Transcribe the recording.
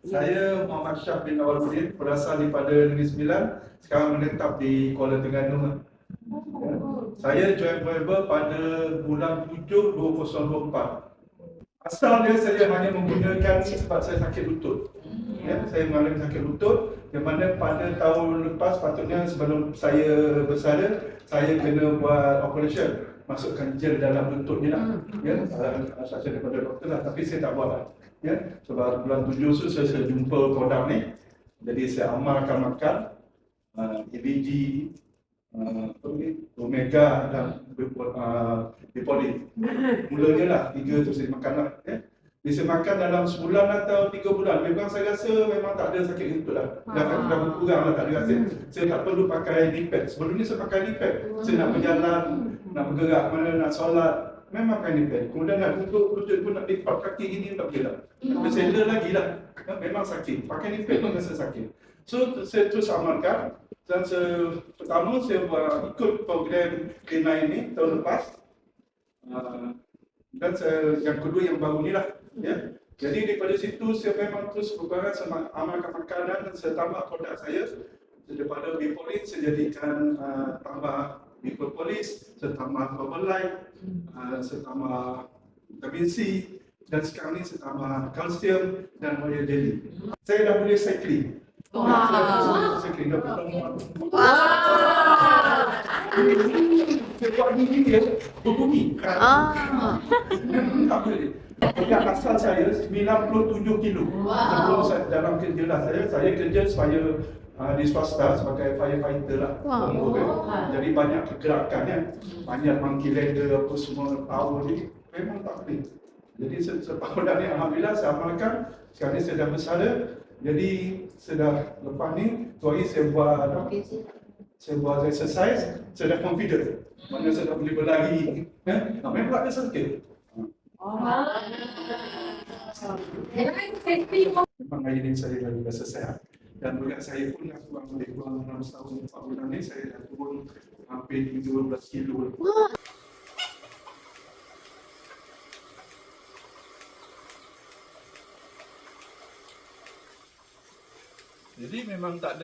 Saya Muhammad Syah bin Awaludin, berasal daripada Negeri Sembilan, sekarang menetap di Kuala Terengganu. Saya join Forever pada bulan 7 2024. Asal dia saya hanya menggunakan sebab saya sakit lutut. Saya mengalami sakit lutut, yang mana pada tahun lepas patutnya sebelum saya bersara, saya kena buat operation, masukkan gel dalam lutut ni lah. Saya daripada doktor lah, tapi saya tak buat lah. Sebab bulan 7 tu saya jumpa produk ni, jadi saya amalkan makan EBG, Omega dan Bipolin. Mulanya lah 3 tu saya makan lah. Bisa makan dalam sebulan atau 3 bulan. Memang saya rasa memang tak ada sakit lutut lah. Dah berkurang lah, tak ada rasa. Saya tak perlu pakai knee-pad. Sebelum ni saya pakai knee-pad. Saya nak berjalan, nak bergerak mana, nak solat, memang pakai knee-pad. Kemudian nak lutut pun nak lipat kaki gini tak boleh lah. Bersela lagi lah. Memang sakit. Pakai knee-pad pun rasa sakit. So saya terus amalkan. Dan pertama saya ikut program K9 ni tahun lepas. Dan yang kedua yang baru ni lah. Jadi daripada situ saya memang terus berperan amalkan makanan dan saya tambah produk saya. Daripada Bipolin saya jadikan tambah Bipolis, saya tambah Herbalife, saya tambah vitamin C, dan sekarang ni saya tambah kalsium dan royal jelly. Saya dah boleh cycling. Cycling dah boleh. Saya buat gigi dia berbunyi. Tak boleh. Berat asal saya 97 kilo. Sebelum saya dalam kerja lah, saya kerja supaya di swasta sebagai firefighter lah. Jadi banyak pergerakan ya. Banyak panggilan dia apa semua power ni. Memang tak boleh. Jadi sepadan ni alhamdulillah saya amalkan. Sekarang ni saya dah bersara. Jadi saya lepas ni, tu hari saya buat exercise, saya dah confident. Mana saya dah boleh berlari. Memang tak ada sakit. Memang hari ini saya dah rasa sehat. Dan berat saya pun dah lebih kurang 6 tahun 4 bulan ni, saya dah turun hampir 12 kilo. Jadi memang tak ada